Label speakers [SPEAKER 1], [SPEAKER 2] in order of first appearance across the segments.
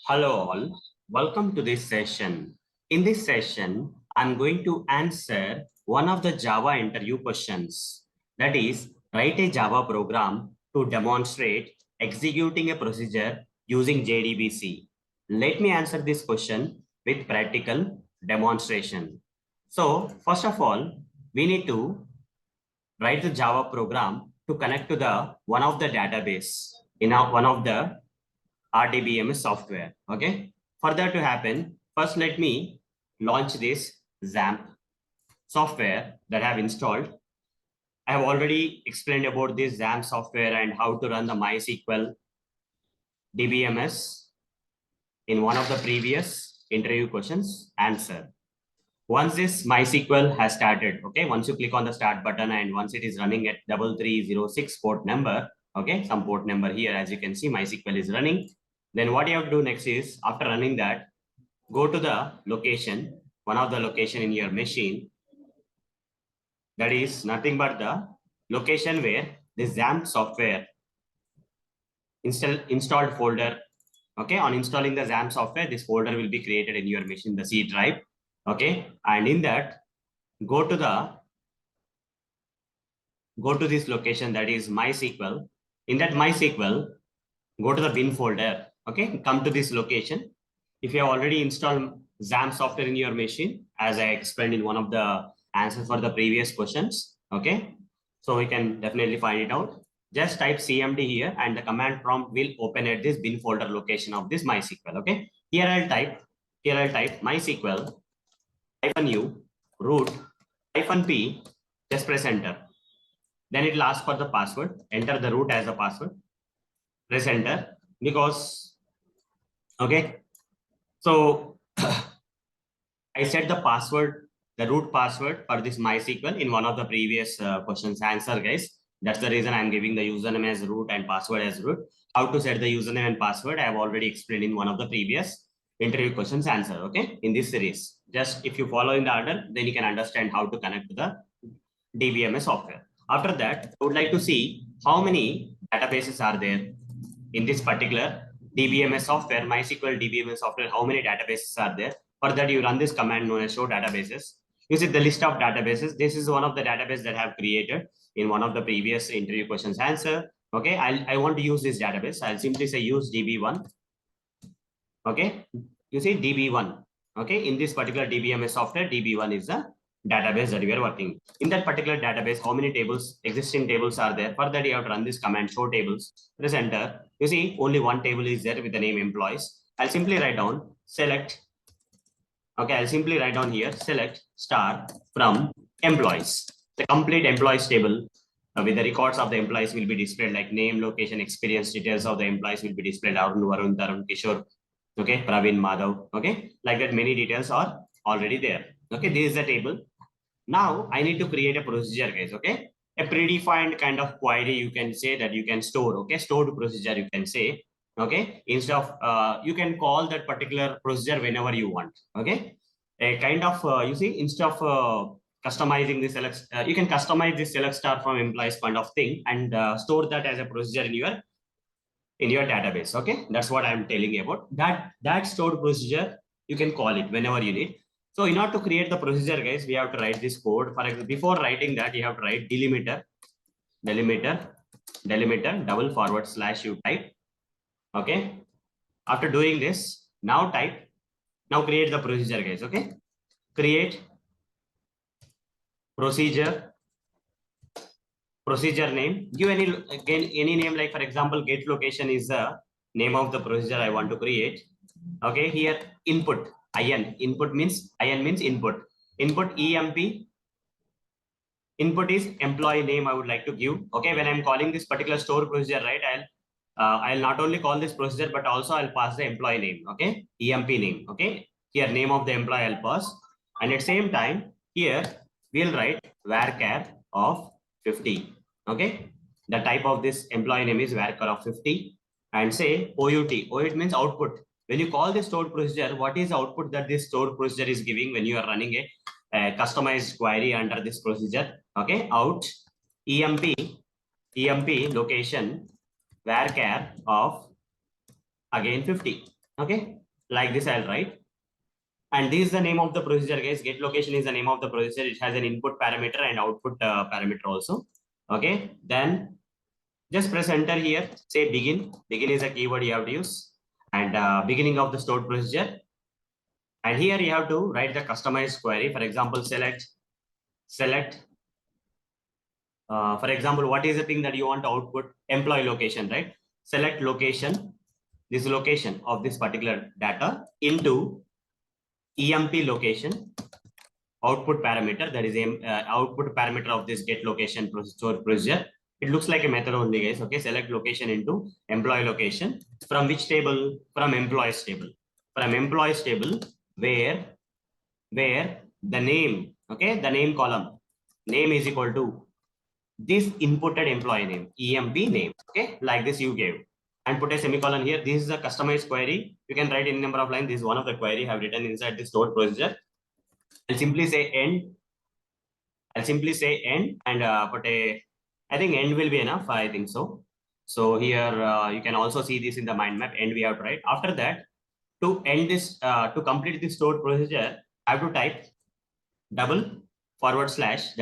[SPEAKER 1] Hello all, welcome to this session. In this session, I'm going to answer one of the Java interview questions. That is, write a Java program to demonstrate executing a procedure using JDBC. Let me answer this question with practical demonstration. So, first of all, we need to write the Java program to connect to the one of the database in one of the RDBMS software. Okay. For that to happen, first let me launch this XAMPP software that I have installed. I have already explained about this XAMPP software and how to run the MySQL DBMS in one of the previous interview questions answer. Once this MySQL has started, okay, once you click on the start button and once it is running at 3306 port number, okay, some port number here, as you can see, MySQL is running. Then what you have to do next is, after running that, go to the location, one of the location in your machine. That is nothing but the location where the XAMPP software installed folder. Okay, on installing the XAMPP software, this folder will be created in your machine, the C drive. Okay, and in that, go to this location, that is MySQL. In that MySQL, go to the bin folder. Okay, come to this location. If you have already installed XAMPP software in your machine, as I explained in one of the answers for the previous questions, okay, so we can definitely find it out. Just type cmd here and the command prompt will open at this bin folder location of this MySQL. Okay, here I'll type MySQL -u root -p, just press enter. Then it will ask for the password. Enter the root as a password. Press enter because, okay, so I set the password, the root password for this MySQL in one of the previous questions answer, guys. That's the reason I'm giving the username as root and password as root. How to set the username and password, I have already explained in one of the previous interview questions answer, okay, in this series. Just if you follow in the order, then you can understand how to connect to the DBMS software. After that, I would like to see how many databases are there in this particular DBMS software, MySQL DBMS software, how many databases are there. For that, you run this command known as show databases. You see the list of databases. This is one of the databases that I have created in one of the previous interview questions answer. Okay, I want to use this database. I'll simply say use DB1. Okay, you see DB1. Okay, in this particular DBMS software, DB1 is the database that we are working. In that particular database, how many tables, existing tables are there? For that, you have to run this command show tables. Press enter. You see only one table is there with the name employees. I'll simply write down select. Okay, I'll simply write down here select star from employees. The complete employees table with the records of the employees will be displayed, like name, location, experience, details of the employees will be displayed. Arun, Varun, Tarun, Kishore, okay, Praveen, Madhav, okay, like that many details are already there. Okay, this is the table. Now I need to create a procedure, guys. Okay, a predefined kind of query, you can say that you can store. Okay, stored procedure, you can say. Okay, instead of you can call that particular procedure whenever you want. Okay, a kind of you see, instead of customizing the select, you can customize this select star from employees kind of thing and store that as a procedure in your database. Okay, that's what I'm telling you about. That stored procedure, you can call it whenever you need. So in order to create the procedure, guys, we have to write this code. For example, before writing that, you have to write delimiter, double forward slash you type. Okay, after doing this, now create the procedure, guys. Okay, create procedure name. Give any name, like for example, get location is the name of the procedure I want to create. Okay, here input input means input emp. Input is employee name I would like to give. Okay, when I'm calling this particular store procedure, right, I'll not only call this procedure, but also I'll pass the employee name. Okay, emp name. Okay, here name of the employee I'll pass, and at same time here we'll write varchar of 50. Okay, the type of this employee name is varchar of 50, and say out means output. When you call this stored procedure, what is the output that this stored procedure is giving when you are running a customized query under this procedure? Okay, out emp location varchar of again 50. Okay, like this I'll write. And this is the name of the procedure, guys. Get location is the name of the procedure. It has an input parameter and output parameter also. Okay, then just press enter here. Say begin. Begin is a keyword you have to use. And beginning of the stored procedure. And here you have to write the customized query. For example, select. For example, what is the thing that you want to output? Employee location, right? Select location. This location of this particular data into EMP location output parameter, that is output parameter of this get location store procedure. It looks like a method only, guys. Okay, select location into employee location. From which table? From employees table. From employees table where the name, okay, the name column, name is equal to this inputted employee name, EMP name. Okay, like this you gave. And put a semicolon here. This is a customized query. You can write any number of lines. This is one of the query I have written inside the stored procedure. I'll simply say end. I'll simply say end and put a, I think end will be enough. I think so. So here you can also see this in the mind map. End we have to write. After that, to end this, to complete this stored procedure, I have to type // that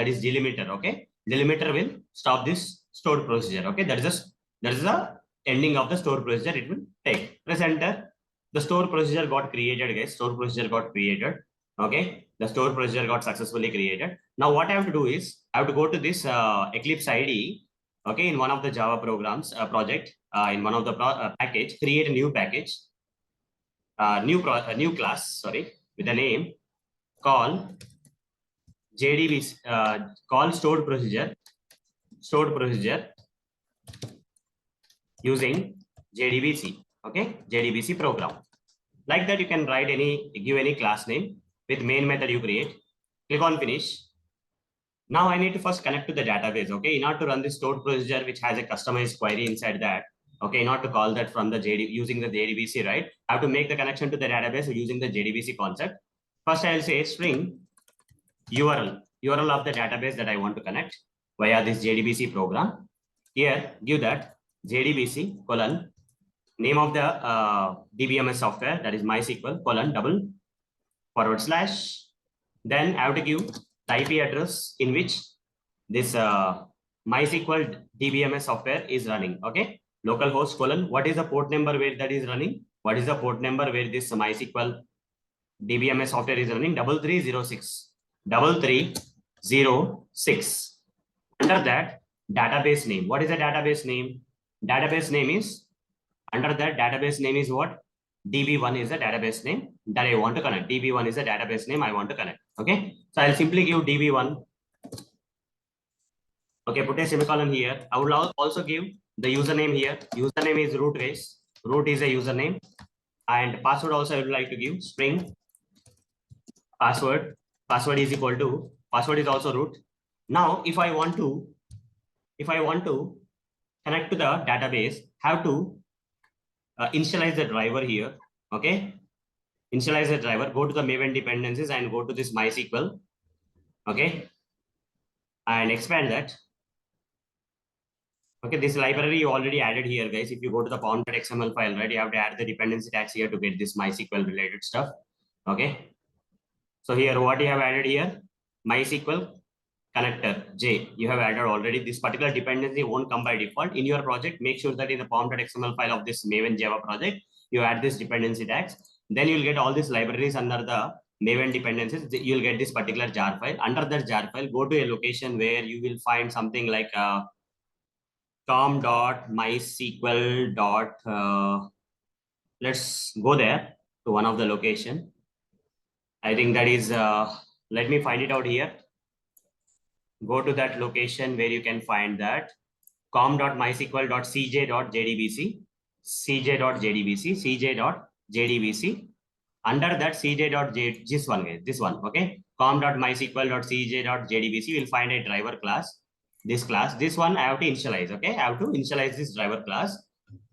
[SPEAKER 1] is delimiter. Okay, delimiter will stop this stored procedure. Okay, that is the ending of the stored procedure. It will take. Press enter. The stored procedure got created, guys. Stored procedure got created. Okay, the stored procedure got successfully created. Now what I have to do is I have to go to this Eclipse ID. Okay, in one of the Java programs project, in one of the package, create a new package, new class, sorry, with the name call JDBC, call stored procedure using JDBC. Okay, JDBC program. Like that, you can write give any class name with main method you create. Click on finish. Now I need to first connect to the database. Okay, in order to run this stored procedure, which has a customized query inside that. Okay, in order to call that from the using the JDBC, right? I have to make the connection to the database using the JDBC concept. First, I'll say string URL of the database that I want to connect via this JDBC program. Here, give that JDBC : name of the DBMS software, that is MySQL : // then I have to give the IP address in which this MySQL DBMS software is running. Okay, localhost : what is the port number where that is running? What is the port number where this MySQL DBMS software is running? 3306. 3306. Under that, database name. What is the database name? Database name is, under that database name is what? DB1 is the database name that I want to connect. DB1 is the database name I want to connect. Okay, so I'll simply give DB1. Okay, put a semicolon here. I will also give the username here. Username is root, guys. Root is a username. And password also I would like to give string password. Password is equal to, password is also root. Now, if I want to connect to the database, have to initialize the driver here. Okay, initialize the driver, go to the Maven dependencies and go to this MySQL. Okay, and expand that. Okay, this library you already added here, guys. If you go to the pom.xml file, right, you have to add the dependency tags here to get this MySQL related stuff. Okay, so here what you have added here, MySQL connector J, you have added already. This particular dependency won't come by default in your project. Make sure that in the pom.xml file of this Maven Java project, you add this dependency tags. Then you'll get all these libraries under the Maven dependencies. You'll get this particular jar file. Under that jar file, go to a location where you will find something like com.mysql. Let's go there to one of the location. I think that is, let me find it out here. Go to that location where you can find that com.mysql.cj.jdbc, cj.jdbc. Under that cj.j, this one, okay, com.mysql.cj.jdbc, you will find a driver class. This one I have to initialize. Okay, I have to initialize this driver class.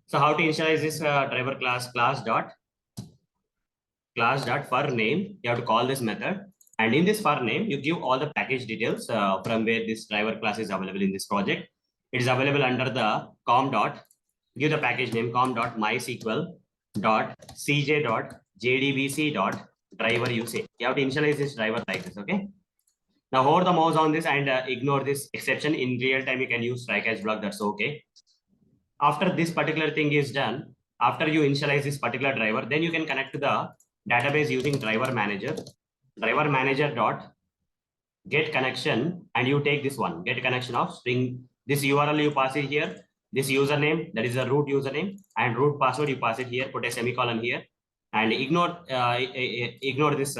[SPEAKER 1] So how to initialize this driver class? Class.for name. You have to call this method. And in this for name, you give all the package details from where this driver class is available in this project. It is available under the give the package name com.mysql dot cj dot jdbc dot driver usage. You have to initialize this driver like this. Okay. Now hover the mouse on this and ignore this exception. In real time, you can use try catch block. That's okay. After this particular thing is done, after you initialize this particular driver, then you can connect to the database using driver manager. Driver manager dot get connection, and you take this one, get connection of string. This URL you pass it here. This username, that is the root username, and root password you pass it here. Put a semicolon here, and ignore this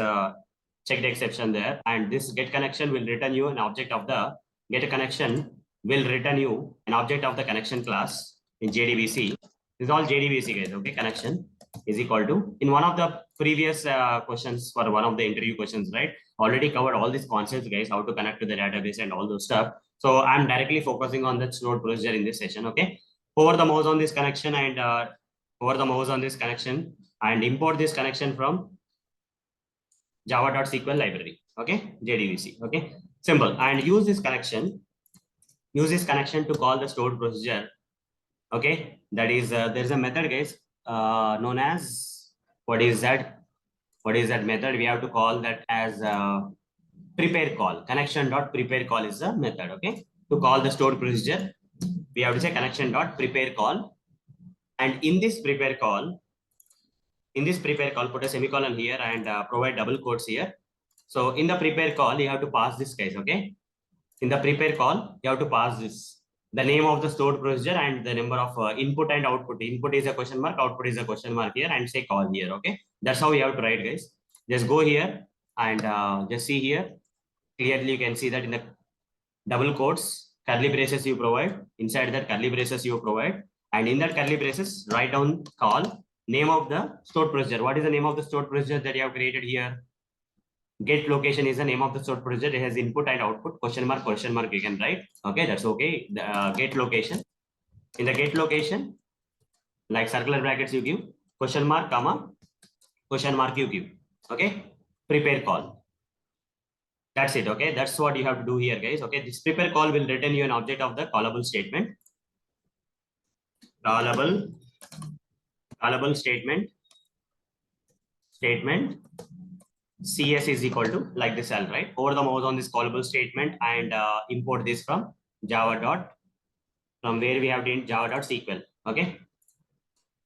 [SPEAKER 1] checked exception there. And this get connection will return you an object of the get connection will return you an object of the connection class in JDBC. This is all JDBC, guys. Okay, connection is equal to, in one of the previous questions for one of the interview questions, right? Already covered all these concepts, guys, how to connect to the database and all those stuff. So I'm directly focusing on the stored procedure in this session. Okay, hover the mouse on this connection and import this connection from java.sql library. Okay, JDBC. Okay, simple. And use this connection to call the stored procedure. Okay, that is there's a method, guys, known as, what is that method? We have to call that as prepareCall. Connection.prepareCall is the method. Okay, to call the stored procedure, we have to say connection.prepareCall. And in this prepareCall, put a semicolon here and provide double quotes here. So in the prepareCall, you have to pass this, guys. Okay, in the prepareCall, you have to pass this, the name of the stored procedure and the number of input and output. Input is a question mark, output is a question mark here, and say call here. Okay, that's how you have to write, guys. Just go here and just see here. Clearly, you can see that in the double quotes, curly braces you provide. Inside that curly braces you provide, and in that curly braces, write down call, name of the stored procedure. What is the name of the stored procedure that you have created here? Get location is the name of the stored procedure. It has input and output, question mark you can write. Okay, that's okay. The get location. In the get location, like circular brackets you give, question mark, comma, question mark you give. Okay, prepareCall. That's it. Okay, that's what you have to do here, guys. Okay, this prepareCall will return you an object of the callable statement. Callable statement CS is equal to like this, I'll write. Over the mouse on this callable statement and import this from from where we have done java.sql. Okay.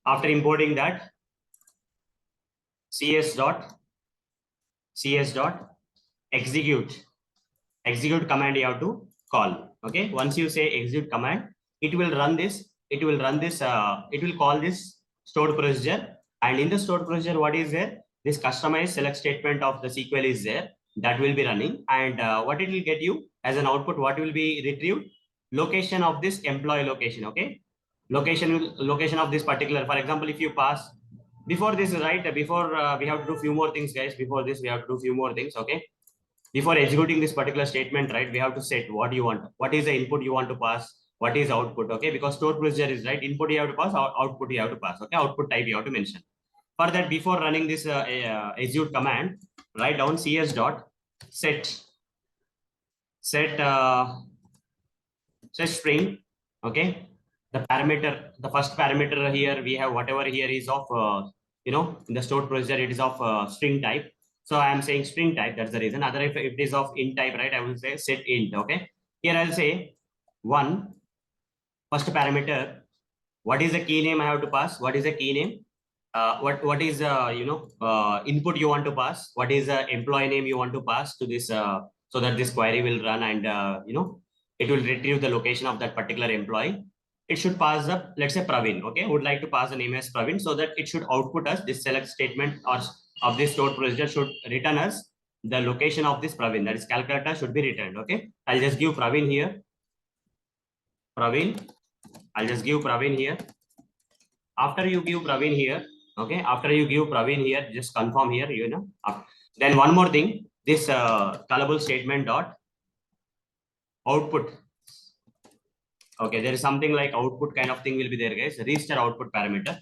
[SPEAKER 1] After importing that, cs dot execute command you have to call. Okay. Once you say execute command, it will run this. It will call this stored procedure. And in the stored procedure, what is there? This customized select statement of the SQL is there, that will be running. And what it will get you as an output, what will be retrieved? Location of this employee location. Okay, location of this particular. For example, if you pass before this, right? Before we have to do few more things, guys. Before this, we have to do few more things. Okay, before executing this particular statement, right? We have to set what you want. What is the input you want to pass? What is output? Okay, because stored procedure is right. Input you have to pass, output you have to pass. Okay, output type you have to mention. For that, before running this execute command, write down cs dot set string. Okay, the parameter, the first parameter here we have, whatever here is of in the stored procedure, it is of string type. So I am saying string type. That's the reason. Other if it is of int type, right? I will say set int. Okay, here I'll say one first parameter. What is the key name I have to pass? What is the key name? What is input you want to pass? What is the employee name you want to pass to this so that this query will run and it will retrieve the location of that particular employee. It should pass the, let's say, Praveen. Okay, would like to pass the name as Praveen, so that it should output us this select statement or of this stored procedure should return us the location of this Praveen, that is calculator should be returned. Okay, I'll just give Praveen here. I'll just give Praveen here. After you give Praveen here, okay, after you give Praveen here, just confirm here, then one more thing, this callable statement dot output. Okay, there is something like output kind of thing will be there, guys. Register output parameter.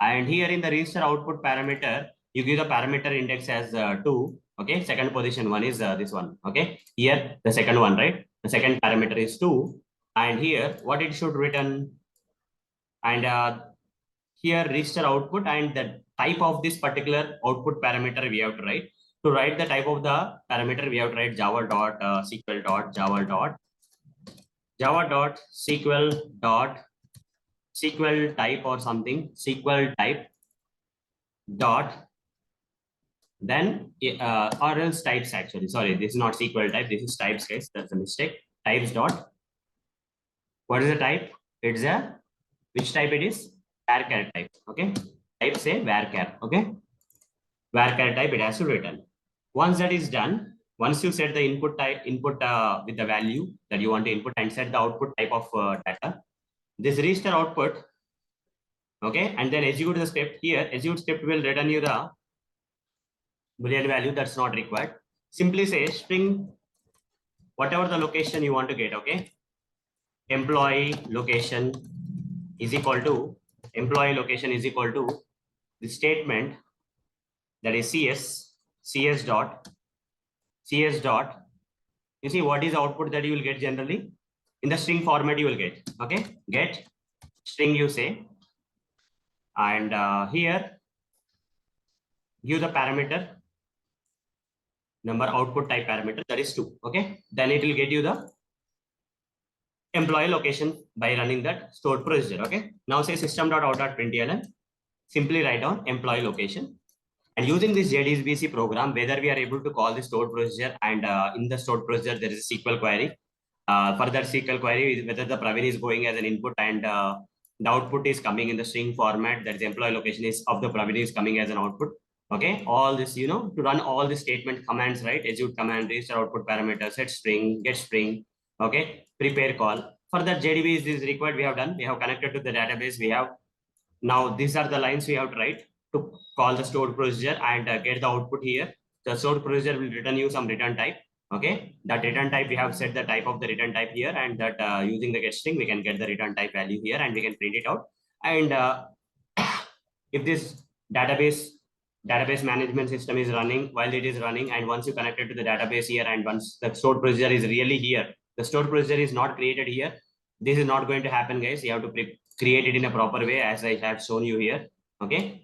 [SPEAKER 1] And here in the register output parameter, you give the parameter index as 2. Okay, second position one is this one. Okay, here the second one, right? The second parameter is 2. And here what it should return? and here register output and the type of this particular output parameter we have to write. To write the type of the parameter, we have to write java.sql type or something, SQL type dot, then or else types actually. Sorry, this is not SQL type, this is types, guys. That's a mistake. Types dot. What is the type? It's a which type it is? Varchar type. Okay. Type say varchar. Okay. Varchar type it has to return. Once that is done, once you set the input type, with the value that you want to input and set the output type of data, this register output, okay, and then execute the script here. Execute script will return you the Boolean value that's not required. Simply say string whatever the location you want to get, okay. Employee location is equal to the statement that is cs dot. You see what is the output that you will get generally in the string format you will get, okay. Get string you say, and here give the parameter number output type parameter that is 2, okay. Then it will get you the employee location by running that stored procedure, okay. Now say system.out.println, simply write down employee location, and using this JDBC program, whether we are able to call the stored procedure, and in the stored procedure there is a SQL query. For that SQL query, whether the Praveen is going as an input and the output is coming in the string format, that is employee location is of the Praveen is coming as an output. Okay, all this, you know, to run all the statement commands, right? Execute command, register output parameter, setString, getString, okay, prepareCall. For that JDBC is required, we have done. We have connected to the database. We have now these are the lines we have to write to call the stored procedure and get the output here. The stored procedure will return you some return type. Okay, that return type we have set the type of the return type here, and that using the getString we can get the return type value here, and we can print it out. And if this database management system is running, while it is running, and once you connect it to the database here, and once the stored procedure is really here, the stored procedure is not created here. This is not going to happen, guys. You have to create it in a proper way as I have shown you here. Okay.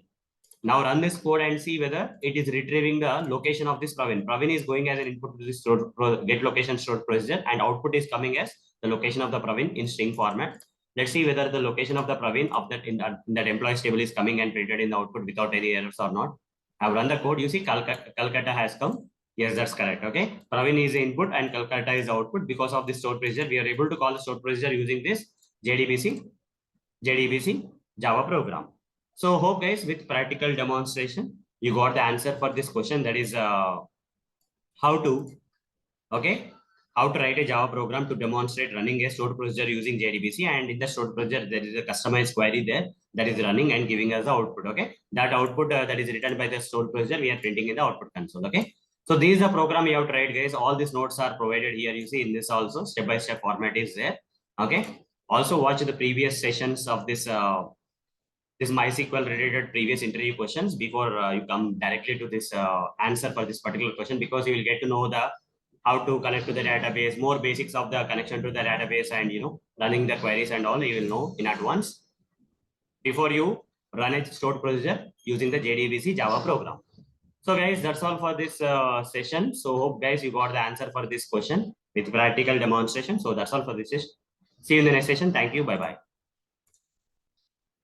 [SPEAKER 1] Now run this code and see whether it is retrieving the location of this Praveen. Praveen is going as an input to this get location stored procedure, and output is coming as the location of the Praveen in string format. Let's see whether the location of the Praveen of that in that employees table is coming and printed in the output without any errors or not. I've run the code. You see Calcutta has come. Yes, that's correct. Okay. Praveen is the input and Calcutta is the output. Because of this stored procedure, we are able to call the stored procedure using this JDBC Java program. So hope guys, with practical demonstration, you got the answer for this question. That is how to write a Java program to demonstrate running a stored procedure using JDBC. And in the stored procedure, there is a customized query there that is running and giving us the output. Okay, that output that is written by the stored procedure, we are printing in the output console. Okay, so this is the program you have to write, guys. All these notes are provided here. You see in this also step-by-step format is there. Okay, also watch the previous sessions of this MySQL related previous interview questions before you come directly to this answer for this particular question, because you will get to know the how to connect to the database, more basics of the connection to the database, and running the queries and all you will know in advance before you run a stored procedure using the JDBC Java program. So guys, that's all for this session. So hope guys you got the answer for this question with practical demonstration. So that's all for this session. See you in the next session. Thank you. Bye bye.